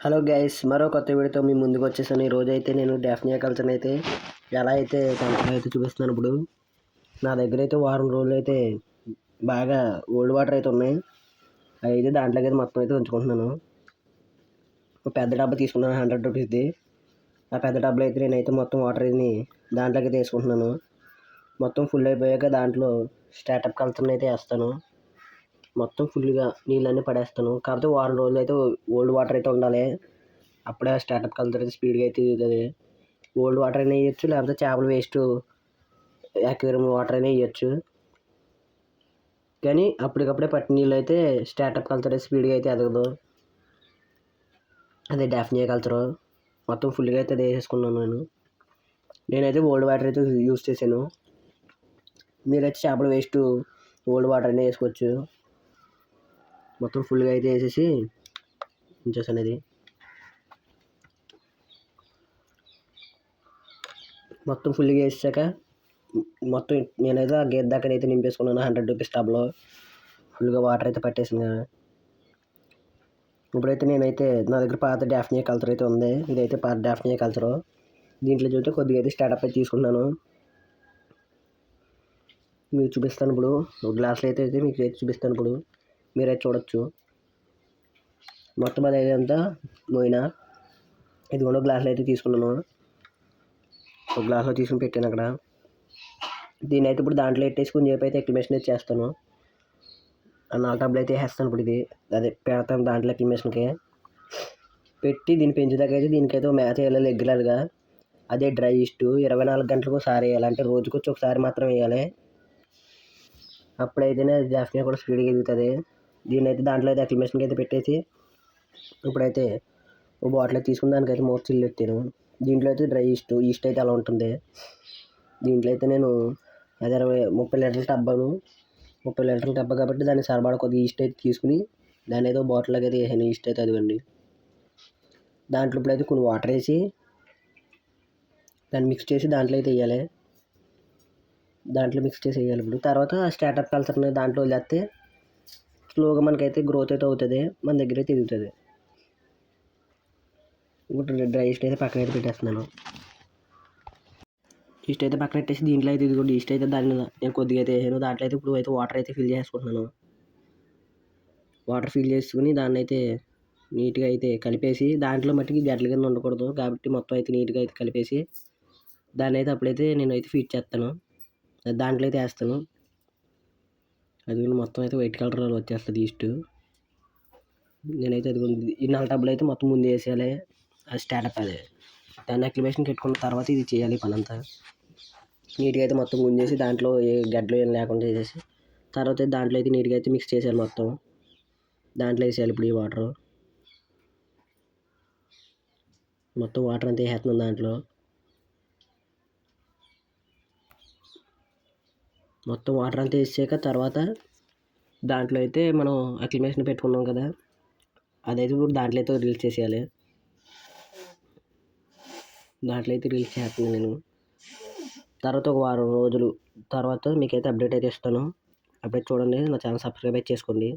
Hello guys, మరో కొత్త వీడియోతో మీ ముందుకు వచ్చేసాను. ఈ రోజు అయితే నేను డాఫ్నియా కల్చర్ అయితే ఎలా అయితే పెంచడం అయితే చూపిస్తున్నాను. ఇప్పుడు నా దగ్గర అయితే వారం రోజులు అయితే బాగా ఓల్డ్ వాటర్ అయితే ఉన్నాయి. అయితే దాంట్లోకి అయితే మొత్తం అయితే ఉంచుకుంటున్నాను. ఒక పెద్ద డబ్బా తీసుకున్నాను, 100 రూపీస్ది. ఆ పెద్ద డబ్బాలో అయితే నేనైతే మొత్తం వాటర్ని దాంట్లోకి అయితే వేసుకుంటున్నాను. మొత్తం ఫుల్ అయిపోయాక దాంట్లో స్టార్టప్ కల్చర్ని అయితే వేస్తాను. మొత్తం ఫుల్గా నీళ్ళన్నీ పడేస్తాను. కాకపోతే వారం రోజులు అయితే ఓల్డ్ వాటర్ అయితే ఉండాలి. అప్పుడే స్టార్టప్ కల్చర్ అయితే స్పీడ్గా అయితే దిగుతుంది. ఓల్డ్ వాటర్ అయినా వేయచ్చు, లేకపోతే చేపల వేస్ట్ యాక్వేరియం వాటర్ అయినా వేయచ్చు. కానీ అప్పటికప్పుడే పట్టిన నీళ్ళు అయితే స్టార్టప్ కల్చర్ అయితే స్పీడ్గా అయితే ఎదగదు. అదే డాఫ్నియా కల్చర్. మొత్తం ఫుల్గా అయితే వేసేసుకున్నాను. నేనైతే ఓల్డ్ వాటర్ అయితే యూస్ చేశాను. మీరైతే చేపల వేస్ట్ ఓల్డ్ వాటర్ అయినా వేసుకోవచ్చు. మొత్తం ఫుల్గా అయితే వేసేసి ఉంచేసాను. అది మొత్తం ఫుల్గా వేసాక మొత్తం నేనైతే ఆ గేట్ దాకా అయితే నింపేసుకున్నాను. 100 రూపీస్ టబ్లో ఫుల్గా వాటర్ అయితే పట్టేసింది కదా. ఇప్పుడైతే నేనైతే నా దగ్గర పాత డాఫ్నియా కల్చర్ అయితే ఉంది. ఇదైతే పాత డాఫ్నియా కల్చర్. దీంట్లో చూస్తే కొద్దిగా అయితే స్టార్టప్ అయితే తీసుకున్నాను. మీకు చూపిస్తాను. ఇప్పుడు గ్లాసులు అయితే మీకు అయితే చూపిస్తాను. ఇప్పుడు మీరైతే చూడొచ్చు. మొత్తం అది అయితే అంతా మోయినా ఇది కూడా గ్లాసులు అయితే తీసుకున్నాను. ఒక గ్లాసులో తీసుకుని పెట్టాను అక్కడ. దీన్ని అయితే ఇప్పుడు దాంట్లో పెట్టేసి కొంచెం సేపు అయితే ఎక్లిమేషన్ అయితే చేస్తాను. ఆ 4 టబ్లు అయితే వేస్తాను. ఇప్పుడు ఇది అదే పెడతాను దాంట్లో ఎక్లిమేషన్కి పెట్టి దీన్ని పెంచేదాకా అయితే దీనికైతే మ్యాచ్ వేయాలి రెగ్యులర్గా. అదే డ్రై ఈస్ట్ 24 గంటలకు ఒకసారి వేయాలి. అంటే రోజుకి వచ్చి ఒకసారి మాత్రం వేయాలి. అప్పుడైతేనే డాఫ్నియా కూడా స్పీడ్గా ఎదుగుతుంది. దీన్ని అయితే దాంట్లో అయితే అక్లిమేషన్కి అయితే పెట్టేసి ఇప్పుడైతే ఓ బాటిల్ తీసుకుని దానికైతే మూత చిల్లు ఎత్తాను. దీంట్లో అయితే డ్రై ఈస్ట్ అయితే అలా ఉంటుంది. దీంట్లో అయితే నేను అదే 30 లీటర్ల టబ్బాను. 30 లీటర్ల టబ్బా కాబట్టి దాన్ని సరిపడా కొద్దిగా ఈస్ట్ అయితే తీసుకుని దాన్ని ఏదో బాటిల్లోకి అయితే వేసాను. ఈస్ట్ అయితే అదివ్వండి. దాంట్లో ఇప్పుడైతే కొన్ని వాటర్ వేసి దాన్ని మిక్స్ చేసి దాంట్లో అయితే వేయాలి. దాంట్లో మిక్స్ చేసి వేయాలి. ఇప్పుడు తర్వాత స్టార్టప్ కల్చర్ని దాంట్లో వదిలేస్తే స్లోగా మనకైతే గ్రోత్ అయితే అవుతుంది. మన దగ్గర అయితే ఎదుగుతుంది. ఇప్పుడు డ్రై ఈస్ట్ అయితే పక్కన అయితే పెట్టేస్తున్నాను. ఈస్ట్ అయితే పక్కన పెట్టేసి దీంట్లో అయితే ఇది కూడా ఈస్ట్ అయితే దాన్ని నేను కొద్దిగా అయితే వేసాను. దాంట్లో అయితే ఇప్పుడు అయితే వాటర్ అయితే ఫిల్ చేసుకుంటున్నాను. వాటర్ ఫిల్ చేసుకుని దాన్ని అయితే నీట్గా అయితే కలిపేసి దాంట్లో మట్టికి గడ్డల కింద ఉండకూడదు కాబట్టి మొత్తం అయితే నీట్గా అయితే కలిపేసి దాన్ని అయితే అప్పుడైతే నేనైతే ఫీడ్ చేస్తాను. దాంట్లో అయితే వేస్తాను. అది మొత్తం అయితే వైట్ కలర్ వచ్చేస్తుంది ఈస్ట్. నేనైతే అది ఈ 4 టబ్లు అయితే మొత్తం ముందు వేసేయాలి. అది స్టార్టప్ అదే దాన్ని అక్లిమేషన్ పెట్టుకున్న తర్వాత ఇది చేయాలి పని అంతా. నీట్గా అయితే మొత్తం గుంజేసి దాంట్లో ఏ గడ్డలు ఏం లేకుండా చేసేసి తర్వాత దాంట్లో అయితే నీట్గా అయితే మిక్స్ చేసేయాలి. మొత్తం దాంట్లో వేసేయాలి. ఇప్పుడు ఈ వాటర్ మొత్తం వాటర్ అంతా వేసేస్తున్నాం. దాంట్లో మొత్తం వాటర్ అంతా వేసాక తర్వాత దాంట్లో అయితే మనం అక్లిమేషన్ పెట్టుకున్నాం కదా, అదైతే ఇప్పుడు దాంట్లో అయితే రిలీజ్ చేసేయాలి. దాంట్లో అయితే రిలీజ్ చేస్తున్నాను నేను. తర్వాత ఒక వారం రోజులు తర్వాత మీకైతే అప్డేట్ అయితే ఇస్తాను. అప్డేట్ చూడండి. నా ఛానల్ సబ్స్క్రైబ్ అయితే చేసుకోండి.